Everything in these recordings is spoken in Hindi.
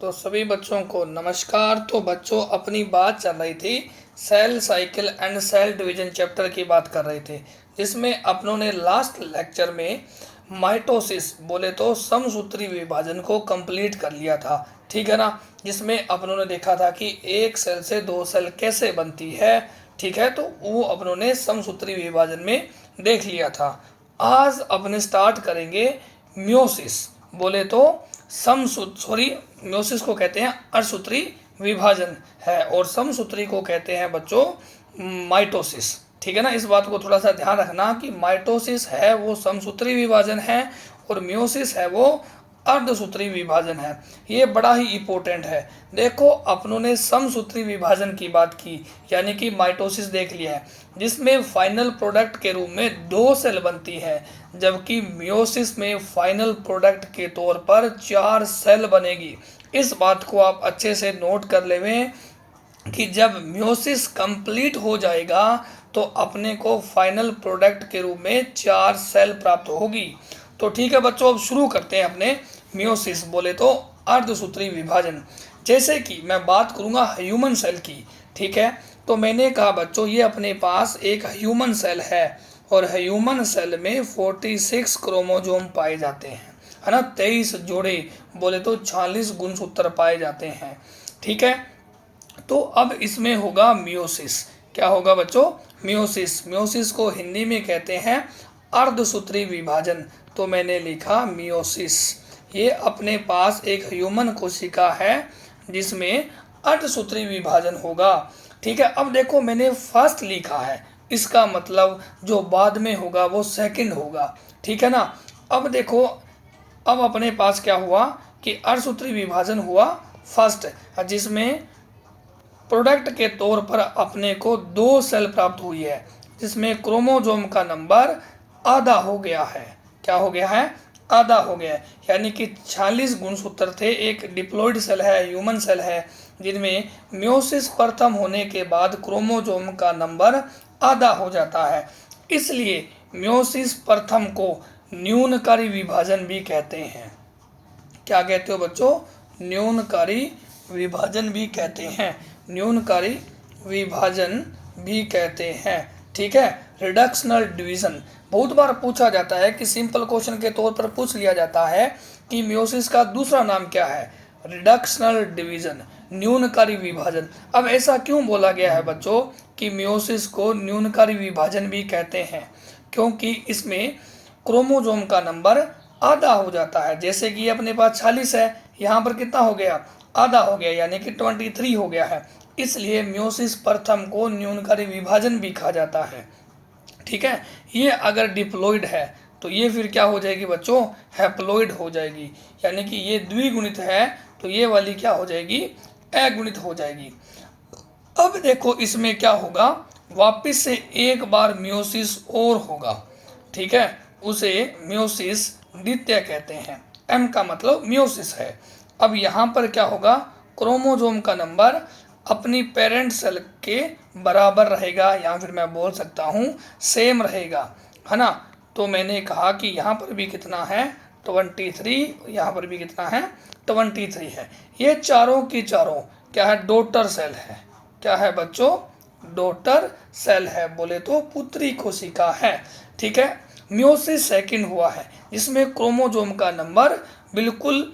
तो सभी बच्चों को नमस्कार। तो बच्चों अपनी बात चल रही थी cell cycle and cell division chapter की बात कर रहे थे, जिसमें अपनों ने लास्ट लेक्चर में माइटोसिस बोले तो समसूत्री विभाजन को कंप्लीट कर लिया था। ठीक है ना, जिसमें अपनों ने देखा था कि एक सेल से दो सेल कैसे बनती है। ठीक है, तो वो अपनों ने समसूत्री विभाजन में देख लिया था। आज अपने स्टार्ट करेंगे म्योसिस बोले तो म्योसिस को कहते हैं अर्धसूत्री विभाजन है और समसूत्री को कहते हैं बच्चों माइटोसिस। ठीक है ना, इस बात को थोड़ा सा ध्यान रखना कि माइटोसिस है वो समसूत्री विभाजन है और म्योसिस है वो अर्धसूत्री विभाजन है। ये बड़ा ही इम्पोर्टेंट है। देखो अपनों ने समसूत्री विभाजन की बात की, यानी कि माइटोसिस देख लिया है, जिसमें फाइनल प्रोडक्ट के रूप में दो सेल बनती है, जबकि म्योसिस में फाइनल प्रोडक्ट के तौर पर 4 सेल बनेगी। इस बात को आप अच्छे से नोट कर लेवें कि जब म्योसिस कंप्लीट हो जाएगा तो अपने को फाइनल प्रोडक्ट के रूप में 4 सेल प्राप्त होगी। तो ठीक है बच्चों, अब शुरू करते हैं अपने म्योसिस बोले तो अर्धसूत्री विभाजन। जैसे कि मैं बात करूंगा ह्यूमन सेल की। ठीक है, तो मैंने कहा बच्चों ये अपने पास एक ह्यूमन सेल है और ह्यूमन सेल में 46 क्रोमोसोम पाए जाते हैं, है ना। 23 जोड़े बोले तो 46 गुणसूत्र पाए जाते हैं। ठीक है, तो अब इसमें होगा म्योसिस। क्या होगा बच्चों? म्योसिस। म्योसिस को हिंदी में कहते हैं अर्धसूत्री विभाजन। तो मैंने लिखा म्योसिस। ये अपने पास एक ह्यूमन कोशिका है जिसमें अर्धसूत्री विभाजन होगा। ठीक है, अब देखो मैंने फर्स्ट लिखा है, इसका मतलब जो बाद में होगा वो सेकंड होगा। ठीक है ना। अब देखो, अब अपने पास क्या हुआ कि अर्धसूत्री विभाजन हुआ फर्स्ट, जिसमें प्रोडक्ट के तौर पर अपने को 2 सेल प्राप्त हुई है, जिसमें क्रोमोसोम का नंबर आधा हो गया है। क्या हो गया है? आधा हो गया है, यानी कि 46 गुणसूत्र थे। एक डिप्लॉइड सेल है, ह्यूमन सेल है, जिनमें म्योसिस प्रथम होने के बाद क्रोमोसोम का नंबर आधा हो जाता है। इसलिए म्योसिस प्रथम को न्यूनकारी विभाजन भी कहते हैं। क्या कहते हो बच्चों? न्यूनकारी विभाजन भी कहते हैं। न्यूनकारी विभाजन भी कहते हैं। ठीक है, रिडक्शनल डिवीजन बहुत बार पूछा जाता है कि सिंपल क्वेश्चन के तौर पर पूछ लिया जाता है कि म्योसिस का दूसरा नाम क्या है? रिडक्शनल डिवीजन, न्यूनकारी विभाजन। अब ऐसा क्यों बोला गया है बच्चों कि म्योसिस को न्यूनकारी विभाजन भी कहते हैं? क्योंकि इसमें क्रोमोसोम का नंबर आधा हो जाता है। जैसे कि अपने पास 46 है, यहाँ पर कितना हो गया? आधा हो गया, यानी कि 23 हो गया है। इसलिए म्योसिस प्रथम को न्यूनकारी विभाजन भी कहा जाता है। ठीक है, ये अगर डिप्लॉइड है तो ये फिर क्या हो जाएगी बच्चों? हैप्लॉइड हो जाएगी, यानी कि ये द्विगुणित है तो ये वाली क्या हो जाएगी? अगुणित हो जाएगी। अब देखो इसमें क्या होगा, वापिस से एक बार म्योसिस और होगा। ठीक है, उसे म्योसिस द्वितीय कहते हैं। एम का मतलब म्योसिस है। अब यहाँ पर क्या होगा, क्रोमोसोम का नंबर अपनी पेरेंट सेल के बराबर रहेगा, या फिर मैं बोल सकता हूँ सेम रहेगा, है ना। तो मैंने कहा कि यहाँ पर भी कितना है? 23, यहाँ पर भी कितना है? 23 है। ये चारों की चारों क्या है? डॉटर सेल है। क्या है बच्चों? डॉटर सेल है, बोले तो पुत्री कोशिका है। ठीक है, म्योसिस सेकंड हुआ है, जिसमें क्रोमोसोम का नंबर बिल्कुल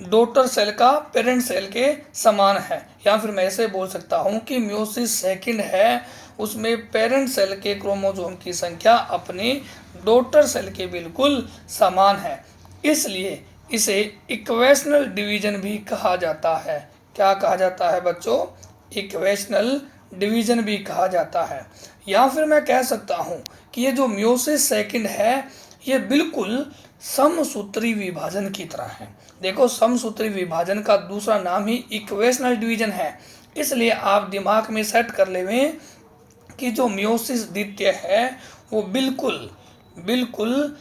डॉटर सेल का पेरेंट सेल के समान है, या फिर मैं ऐसे बोल सकता हूं कि म्योसिस सेकंड है, उसमें पेरेंट सेल के क्रोमोसोम की संख्या अपनी डॉटर सेल के बिल्कुल समान है। इसलिए इसे इक्वेशनल डिवीजन भी कहा जाता है। क्या कहा जाता है बच्चों? इक्वेशनल डिवीजन भी कहा जाता है। या फिर मैं कह सकता हूं कि ये जो म्योसिस सेकंड है ये बिल्कुल समसूत्री विभाजन की तरह है। देखो समसूत्री विभाजन का दूसरा नाम ही इक्वेशनल डिवीजन है। इसलिए आप दिमाग में सेट कर लेवें कि जो म्योसिस द्वितीय है वो बिल्कुल बिल्कुल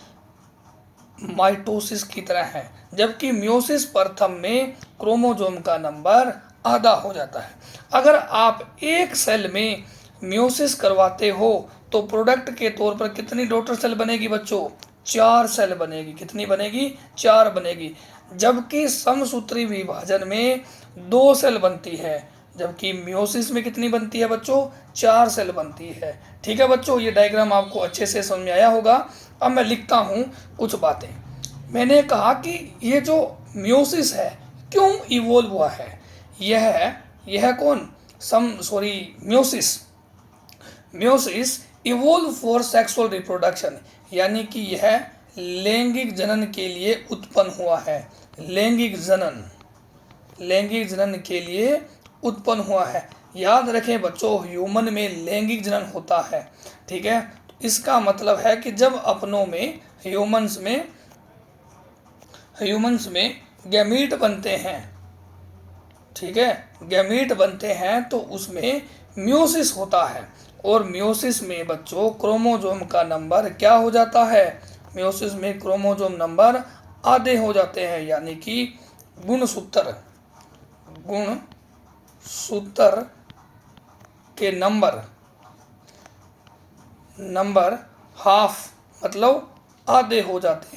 माइटोसिस की तरह है, जबकि म्योसिस प्रथम में क्रोमोसोम का नंबर आधा हो जाता है। अगर आप एक सेल में म्योसिस करवाते हो तो प्रोडक्ट के तौर पर कितनी डॉटर सेल बनेगी बच्चों? 4 सेल बनेगी। कितनी बनेगी? 4 बनेगी। जबकि समसूत्री विभाजन में 2 सेल बनती है, जबकि मियोसिस में कितनी बनती है बच्चों? 4 सेल बनती है। ठीक है बच्चों, ये डायग्राम आपको अच्छे से समझ में आया होगा। अब मैं लिखता हूँ कुछ बातें। मैंने कहा कि ये जो मियोसिस है क्यों इवोल्व हुआ है? यह कौन? Meiosis evolve for sexual reproduction, यानी कि यह लैंगिक जनन के लिए उत्पन्न हुआ है। लैंगिक जनन के लिए उत्पन्न हुआ है। याद रखें बच्चों, ह्यूमन में लैंगिक जनन होता है। ठीक है, तो इसका मतलब है कि जब अपनों में ह्यूमंस में गैमीट बनते हैं, ठीक है, गैमीट बनते हैं, तो उसमें मियोसिस होता है। और मियोसिस में बच्चों क्रोमोसोम का नंबर क्या हो जाता है? मियोसिस में क्रोमोसोम नंबर आधे हो जाते हैं, यानी कि गुणसूत्र के नंबर हाफ, मतलब आधे हो जाते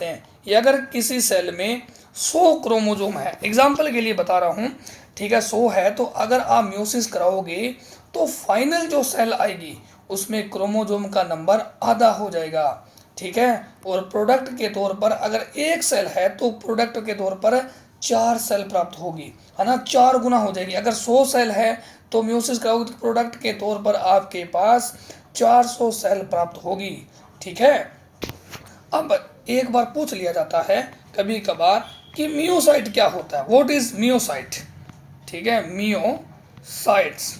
हैं। ये अगर किसी सेल में 100 क्रोमोसोम है, एग्जाम्पल के लिए बता रहा हूँ, ठीक है, 100 है, तो अगर आप मियोसिस कराओगे तो फाइनल जो सेल आएगी उसमें क्रोमोसोम का नंबर आधा हो जाएगा। ठीक है, और प्रोडक्ट के तौर पर अगर 1 सेल है तो प्रोडक्ट के तौर पर 4 सेल प्राप्त होगी, है ना, 4 गुना हो जाएगी। अगर 100 सेल है तो मियोसिस कराओगे तो प्रोडक्ट के तौर पर आपके पास 400 सेल प्राप्त होगी। ठीक है, अब एक बार पूछ लिया जाता है कभी कभार कि मियोसाइट क्या होता है? What is meiocyte? ठीक है, मियोसाइट्स,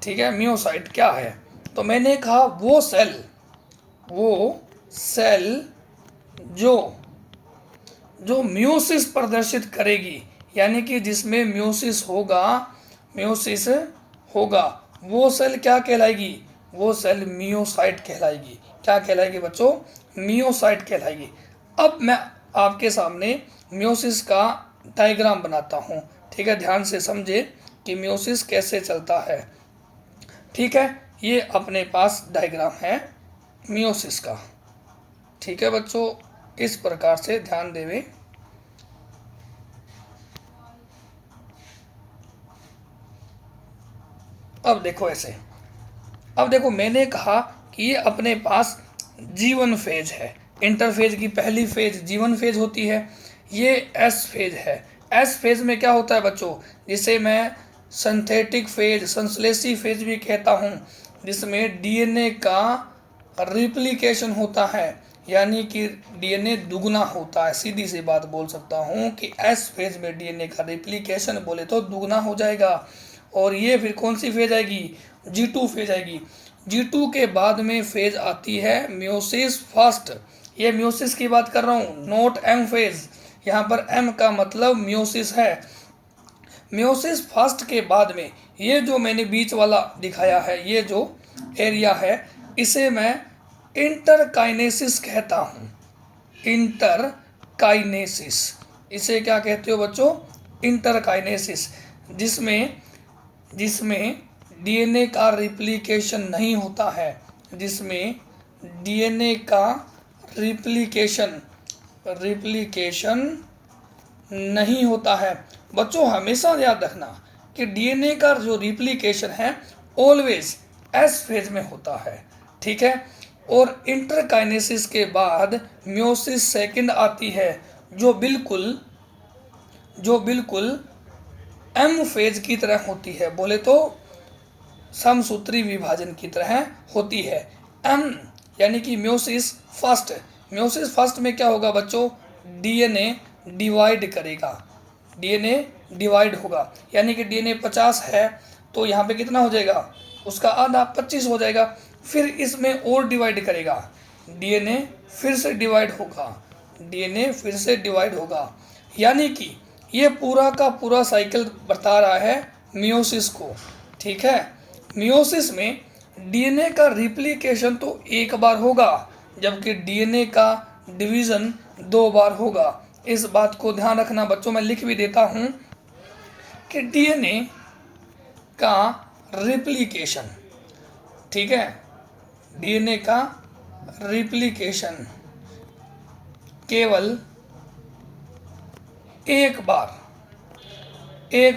ठीक है, मियोसाइट क्या है? तो मैंने कहा वो सेल जो मियोसिस प्रदर्शित करेगी, यानी कि जिसमें मियोसिस होगा, वो सेल क्या कहलाएगी? वो सेल मियोसाइट कहलाएगी। क्या कहलाएगी बच्चों? मियोसाइट कहलाएगी। अब मैं आपके सामने मियोसिस का डायग्राम बनाता हूँ। ठीक है, ध्यान से समझे कि मियोसिस कैसे चलता है। ठीक है, ये अपने पास डायग्राम है मियोसिस का। ठीक है बच्चों, इस प्रकार से ध्यान देवे। अब देखो ऐसे, अब देखो मैंने कहा कि ये अपने पास जीवन फेज है। इंटरफेज की पहली फेज जीवन फेज होती है। ये एस फेज है। एस फेज में क्या होता है बच्चों? जिसे मैं सिंथेटिक फेज, संश्लेषी फेज भी कहता हूँ, जिसमें डीएनए का रिप्लिकेशन होता है, यानी कि डीएनए दुगना होता है। सीधी सी बात बोल सकता हूँ कि एस फेज में डीएनए का रिप्लिकेशन बोले तो दुगना हो जाएगा। और ये फिर कौन सी फेज आएगी? G2 फेज आएगी। G2 के बाद में फेज आती है मियोसिस फर्स्ट। ये मियोसिस की बात कर रहा हूँ, नोट एम फेज। यहाँ पर एम का मतलब मियोसिस है। मियोसिस फर्स्ट के बाद में ये जो मैंने बीच वाला दिखाया है, ये जो एरिया है, इसे मैं इंटरकाइनेसिस कहता हूँ। इंटरकाइनेसिस, इसे क्या कहते हो बच्चों? इंटरकाइनेसिस, जिसमें डीएनए का रिप्लिकेशन नहीं होता है, जिसमें डीएनए का रिप्लिकेशन नहीं होता है। बच्चों हमेशा याद रखना कि डीएनए का जो रिप्लिकेशन है ऑलवेज एस फेज में होता है। ठीक है, और इंटरकाइनेसिस के बाद मियोसिस सेकंड आती है, जो बिल्कुल एम फेज की तरह होती है, बोले तो समसूत्री विभाजन की तरह होती है। एम यानी कि मियोसिस फर्स्ट। मियोसिस फर्स्ट में क्या होगा बच्चों? डीएनए डिवाइड करेगा, डीएनए डिवाइड होगा, यानी कि डीएनए 50 है तो यहाँ पे कितना हो जाएगा? उसका आधा 25 हो जाएगा। फिर इसमें और डिवाइड करेगा, डीएनए फिर से डिवाइड होगा, यानी कि ये पूरा का पूरा साइकिल बता रहा है मियोसिस को। ठीक है, मियोसिस में डीएनए का रिप्लिकेशन तो एक बार होगा, जबकि डीएनए का डिवीजन 2 बार होगा। इस बात को ध्यान रखना बच्चों, मैं लिख भी देता हूं कि डीएनए का रिप्लिकेशन, ठीक है, डीएनए का रिप्लिकेशन केवल एक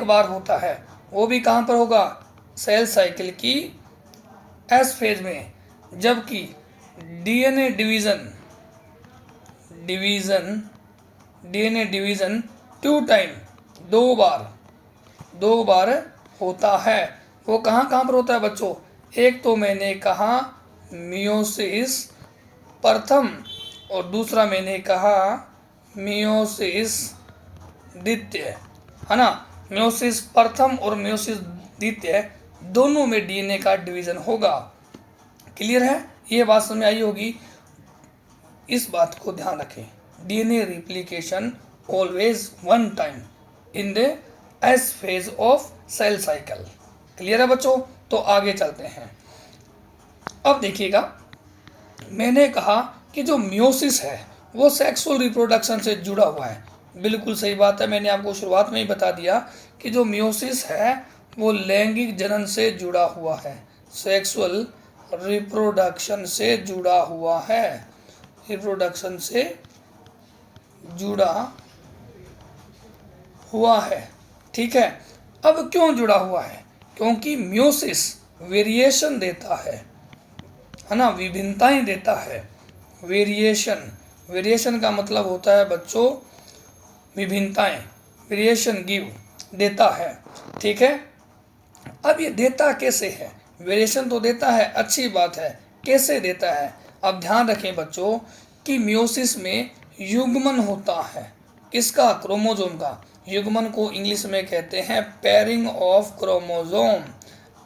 बार होता है, वो भी कहाँ पर होगा, सेल साइकिल की एस फेज में। जबकि डीएनए डिवीजन 2 टाइम, दो बार होता है। वो कहाँ पर होता है बच्चों, एक तो मैंने कहा मियोसिस प्रथम और दूसरा मैंने कहा मियोसिस द्वितीय, है ना। मियोसिस प्रथम और मियोसिस द्वितीय दोनों में डीएनए का डिवीजन होगा। क्लियर है, ये बात समझ में आई होगी। इस बात को ध्यान रखें, DNA replication always 1 time in the S phase of cell cycle. Clear है बच्चों, तो आगे चलते हैं। अब देखिएगा, मैंने कहा कि जो मियोसिस है वो सेक्सुअल रिप्रोडक्शन से जुड़ा हुआ है। बिल्कुल सही बात है, मैंने आपको शुरुआत में ही बता दिया कि जो मियोसिस है वो लैंगिक जनन से जुड़ा हुआ है, सेक्सुअल रिप्रोडक्शन से जुड़ा हुआ है, रिप्रोडक्शन से जुड़ा हुआ है। ठीक है, अब क्यों जुड़ा हुआ है, क्योंकि मियोसिस वेरिएशन देता है ना, विभिन्नताएं देता है। वेरिएशन का मतलब होता है बच्चों विभिन्नताएं, वेरिएशन गिव देता है। ठीक है, अब ये देता कैसे है, वेरिएशन तो देता है, अच्छी बात है, कैसे देता है। अब ध्यान रखें बच्चों कि मियोसिस में युग्मन होता है, किसका, क्रोमोसोम का। युग्मन को इंग्लिश में कहते हैं pairing of chromosome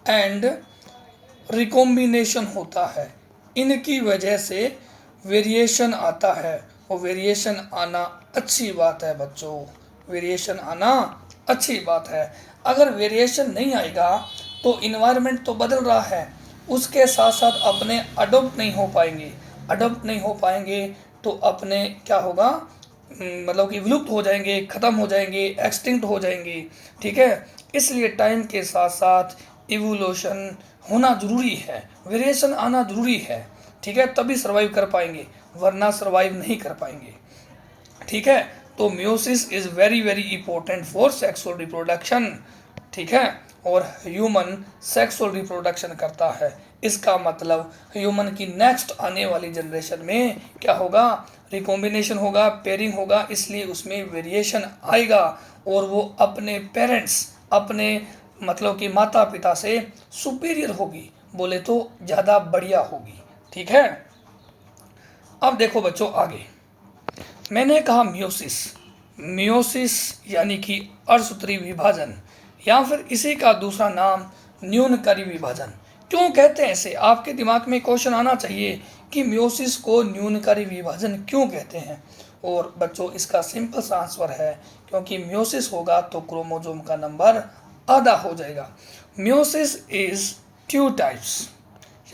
and recombination होता है। इनकी वजह से वेरिएशन आता है, और वेरिएशन आना अच्छी बात है बच्चों, वेरिएशन आना अच्छी बात है। अगर वेरिएशन नहीं आएगा तो इन्वायरमेंट तो बदल रहा है, उसके साथ साथ अपने अडोप्ट नहीं हो पाएंगे तो अपने क्या होगा, मतलब कि विलुप्त हो जाएंगे, ख़त्म हो जाएंगे, एक्सटिंक्ट हो जाएंगे। ठीक है, इसलिए टाइम के साथ साथ इवोल्यूशन होना ज़रूरी है, वेरिएशन आना ज़रूरी है। ठीक है, तभी सर्वाइव कर पाएंगे, वरना सर्वाइव नहीं कर पाएंगे। ठीक है, तो meiosis is very very important for sexual reproduction. ठीक है, और ह्यूमन सेक्सुअल रिप्रोडक्शन करता है, इसका मतलब ह्यूमन की नेक्स्ट आने वाली जनरेशन में क्या होगा, रिकॉम्बिनेशन होगा, पेयरिंग होगा, इसलिए उसमें वेरिएशन आएगा और वो अपने पेरेंट्स, अपने मतलब कि माता पिता से सुपीरियर होगी, बोले तो ज़्यादा बढ़िया होगी। ठीक है, अब देखो बच्चों आगे, मैंने कहा मियोसिस यानी कि अर्धसूत्री विभाजन, या फिर इसी का दूसरा नाम न्यूनकारी विभाजन। क्यों कहते हैं इसे, आपके दिमाग में क्वेश्चन आना चाहिए कि मियोसिस को न्यूनकारी विभाजन क्यों कहते हैं। और बच्चों इसका सिंपल सा आंसर है, क्योंकि मियोसिस होगा तो क्रोमोसोम का नंबर आधा हो जाएगा। मियोसिस इज 2 टाइप्स,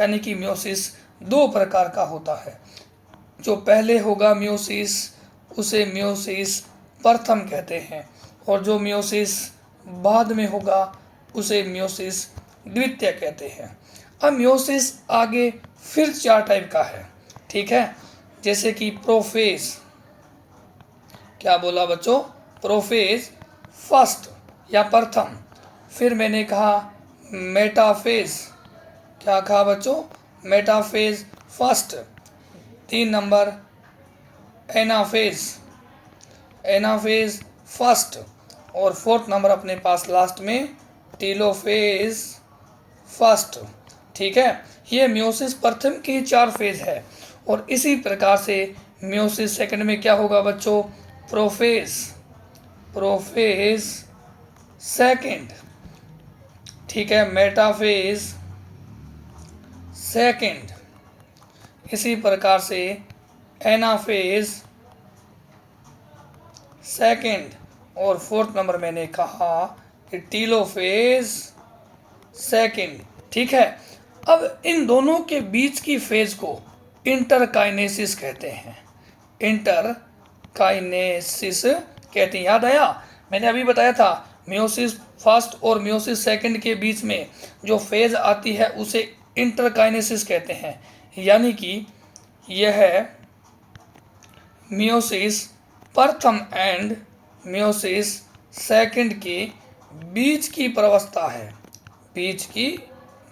यानी कि मियोसिस 2 प्रकार का होता है। जो पहले होगा मियोसिस, उसे मियोसिस प्रथम कहते हैं, और जो मियोसिस बाद में होगा उसे मियोसिस द्वितीय कहते हैं। अब मियोसिस आगे फिर 4 टाइप का है। ठीक है, जैसे कि प्रोफेज, क्या बोला बच्चों, प्रोफेज फर्स्ट या प्रथम। फिर मैंने कहा मेटाफेज, क्या कहा बच्चों, metaphase first. 3 number anaphase first, और 4th नंबर अपने पास लास्ट में टेलोफेज फर्स्ट। ठीक है, ये मियोसिस प्रथम की 4 फेज है, और इसी प्रकार से मियोसिस सेकंड में क्या होगा बच्चों, प्रोफेज सेकंड। ठीक है, मेटाफेज सेकंड, इसी प्रकार से एनाफेज सेकंड, और 4th नंबर मैंने कहा कि टीलोफेज सेकंड। ठीक है, अब इन दोनों के बीच की फेज को इंटरकाइनेसिस कहते हैं, इंटरकाइनेसिस कहते हैं। याद आया, मैंने अभी बताया था मियोसिस फर्स्ट और मियोसिस सेकंड के बीच में जो फेज आती है उसे इंटरकाइनेसिस कहते हैं। यानी कि यह मियोसिस प्रथम एंड मियोसिस सेकंड के बीच की प्रावस्था है, बीच की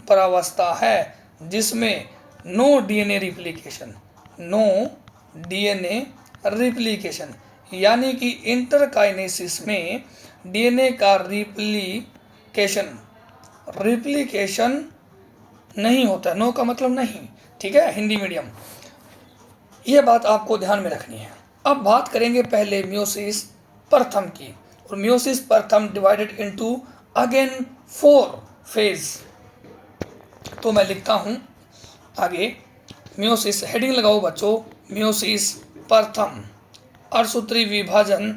प्रावस्था है, जिसमें no DNA replication, no DNA replication, यानी कि इंटरकाइनेसिस में डीएनए का रिप्लिकेशन नहीं होता। नो का मतलब नहीं, ठीक है, हिंदी मीडियम, ये बात आपको ध्यान में रखनी है। अब बात करेंगे पहले मियोसिस प्रथम की, और मियोसिस प्रथम डिवाइडेड इनटू अगेन 4 फेज। तो मैं लिखता हूं आगे, मियोसिस, हेडिंग लगाओ बच्चों, मियोसिस प्रथम, अर्धसूत्री विभाजन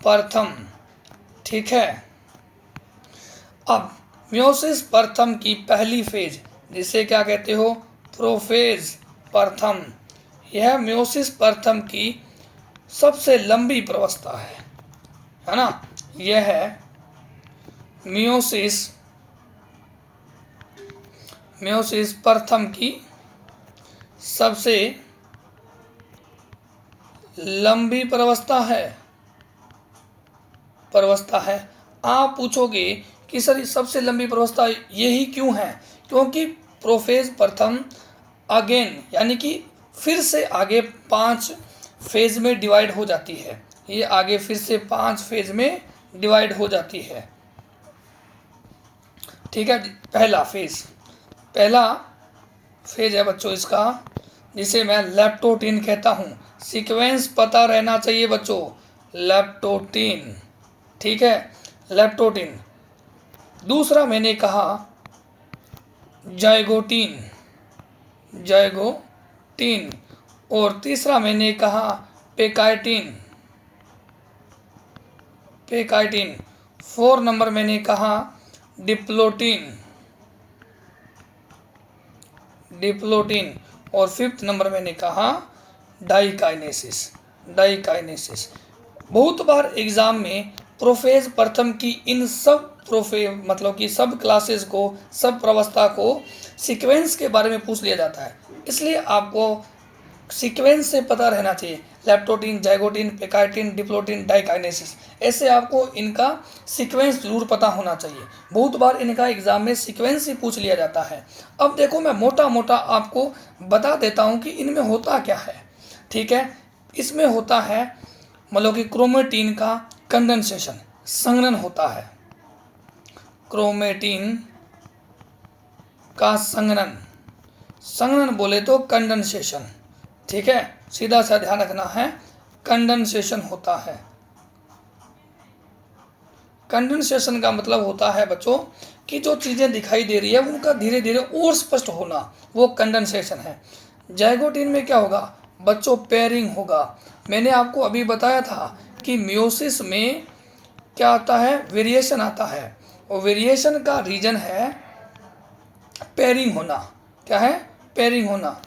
प्रथम, ठीक है। अब मियोसिस प्रथम की पहली फेज, जिसे क्या कहते हो, प्रोफेज प्रथम, यह मियोसिस प्रथम की सबसे लंबी प्रावस्था है ना। यह है मियोसिस प्रथम की सबसे लंबी प्रावस्था है। आप पूछोगे कि सर सबसे लंबी प्रावस्था यही क्यों है? क्योंकि प्रोफेज प्रथम अगेन, यानी कि फिर से आगे 5 फेज में डिवाइड हो जाती है। ये आगे फिर से 5 फेज में डिवाइड हो जाती है, ठीक है। पहला फेज है बच्चों इसका, जिसे मैं लेप्टोटीन कहता हूँ। सीक्वेंस पता रहना चाहिए बच्चों, लेप्टोटीन, ठीक है, लेप्टोटीन। दूसरा मैंने कहा जाइगोटीन, और तीसरा मैंने कहा पेकाइटिन। 4 नंबर मैंने कहा डिप्लोटीन, और 5th नंबर मैंने कहा डाइकाइनेसिस। बहुत बार एग्जाम में प्रोफेज प्रथम की इन सब मतलब कि सब क्लासेस को, सब प्रावस्था को सीक्वेंस के बारे में पूछ लिया जाता है, इसलिए आपको सीक्वेंस से पता रहना चाहिए। लेप्टोटीन, जाइगोटीन, पेकाइटिन, डिप्लोटीन, डाइकाइनेसिस, ऐसे आपको इनका सीक्वेंस जरूर पता होना चाहिए। बहुत बार इनका एग्जाम में सीक्वेंस ही पूछ लिया जाता है। अब देखो, मैं मोटा मोटा आपको बता देता हूँ कि इनमें होता क्या है, ठीक है। इसमें होता है मतलब कि क्रोमेटिन का कंडेंसेशन, संघनन होता है। क्रोमेटिन का संघनन बोले तो कंडेंसेशन, ठीक है, सीधा सा ध्यान रखना है, कंडेंसेशन होता है। कंडेंसेशन का मतलब होता है बच्चों कि जो चीज़ें दिखाई दे रही है उनका धीरे धीरे और स्पष्ट होना, वो कंडेंसेशन है। जाइगोटीन में क्या होगा बच्चों, पेयरिंग होगा। मैंने आपको अभी बताया था कि मियोसिस में क्या आता है, वेरिएशन आता है, और वेरिएशन का रीजन है पेयरिंग होना। क्या है, पेयरिंग होना,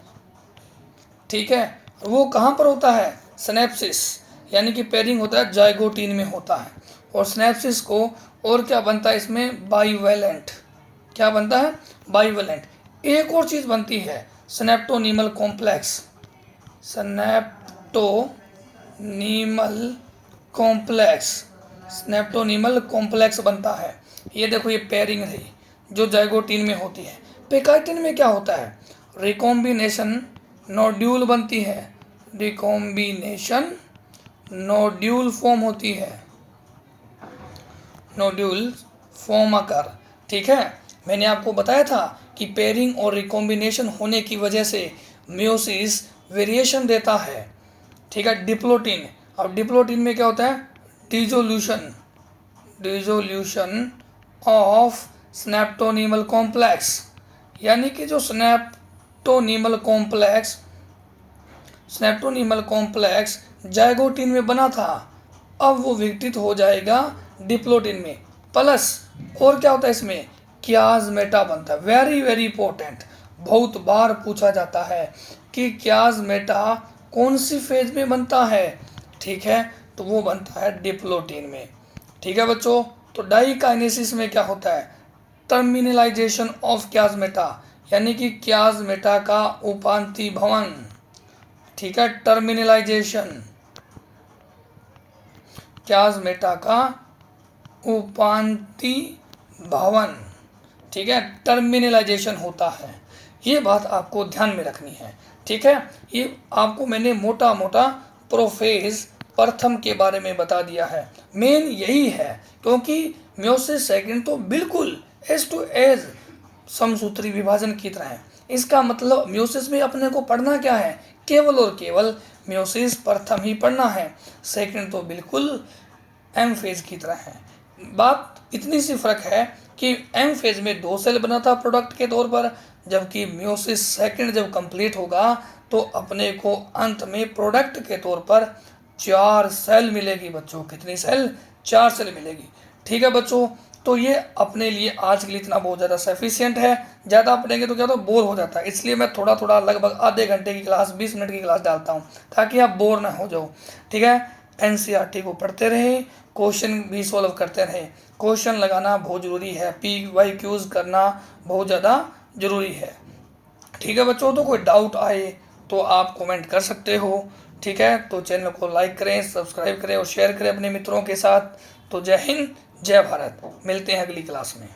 ठीक है। वो कहाँ पर होता है, सिनेप्सिस, यानी कि पेयरिंग होता है जाइगोटीन में होता है। और सिनेप्सिस को और क्या बनता है इसमें, बाइवेलेंट। क्या बनता है, बाइवेलेंट। एक और चीज़ बनती है, स्नैप्टोनीमल कॉम्प्लेक्स। स्नैप्टोनीमल कॉम्प्लेक्स बनता है। ये देखो, ये पेयरिंग रही जो जाइगोटीन में होती है। पेकाइटिन में क्या होता है, रिकॉम्बिनेशन नोड्यूल बनती है, रिकॉम्बिनेशन नोड्यूल फॉर्म होती है, नोड्यूल फॉर्म आकर, ठीक है। मैंने आपको बताया था कि पेयरिंग और रिकॉम्बिनेशन होने की वजह से मियोसिस वेरिएशन देता है, ठीक है। डिप्लोटीन, अब डिप्लोटीन में क्या होता है, डिसोल्यूशन ऑफ स्नैप्टोनीमल कॉम्प्लेक्स, यानी कि जो स्नैप्टोनीमल कॉम्प्लेक्स जाइगोटीन में बना था, अब वो विघटित हो जाएगा डिप्लोटीन में। प्लस और क्या होता है इसमें, कियाज्मेटा बनता है। वेरी वेरी इंपॉर्टेंट, बहुत बार पूछा जाता है कि कियाज्मेटा कौन सी फेज में बनता है, ठीक है, तो वो बनता है डिप्लोटीन में, ठीक है बच्चों। तो डाइकाइनेसिस में क्या होता है, टर्मिनलाइजेशन ऑफ कियाज्मेटा, यानी कि क्याज मेटा का उपांति भवन, ठीक है, टर्मिनलाइजेशन, क्याज मेटा का उपांति भवन, ठीक है, टर्मिनलाइजेशन होता है। ये बात आपको ध्यान में रखनी है, ठीक है। ये आपको मैंने मोटा मोटा प्रोफेज प्रथम के बारे में बता दिया है। मेन यही है, क्योंकि म्योसिस सेकंड तो बिल्कुल एज टू एज समसूत्री विभाजन की तरह है। इसका मतलब म्योसिस में अपने को पढ़ना क्या है, केवल और केवल म्योसिस प्रथम ही पढ़ना है, सेकंड तो बिल्कुल एम फेज की तरह है। बात इतनी सी फर्क है कि एम फेज में 2 सेल बना था प्रोडक्ट के तौर पर, जबकि म्योसिस सेकंड जब कंप्लीट होगा तो अपने को अंत में प्रोडक्ट के तौर पर 4 सेल मिलेगी बच्चों। कितनी सेल? 4 सेल मिलेगी, ठीक है बच्चों। तो ये अपने लिए आज के लिए इतना बहुत ज़्यादा सफिशियंट है। ज़्यादा पढ़ेंगे तो क्या तो बोर हो जाता है, इसलिए मैं थोड़ा थोड़ा लगभग आधे घंटे की क्लास 20 मिनट की क्लास डालता हूँ, ताकि आप बोर ना हो जाओ, ठीक है। एनसीईआरटी को पढ़ते रहें, क्वेश्चन भी सॉल्व करते रहें। क्वेश्चन लगाना बहुत ज़रूरी है, PYQs करना बहुत ज़्यादा ज़रूरी है, ठीक है बच्चों। तो कोई डाउट आए तो आप कमेंट कर सकते हो, ठीक है। तो चैनल को लाइक करें, सब्सक्राइब करें और शेयर करें अपने मित्रों के साथ। तो जय हिंद, जय भारत, मिलते हैं अगली क्लास में।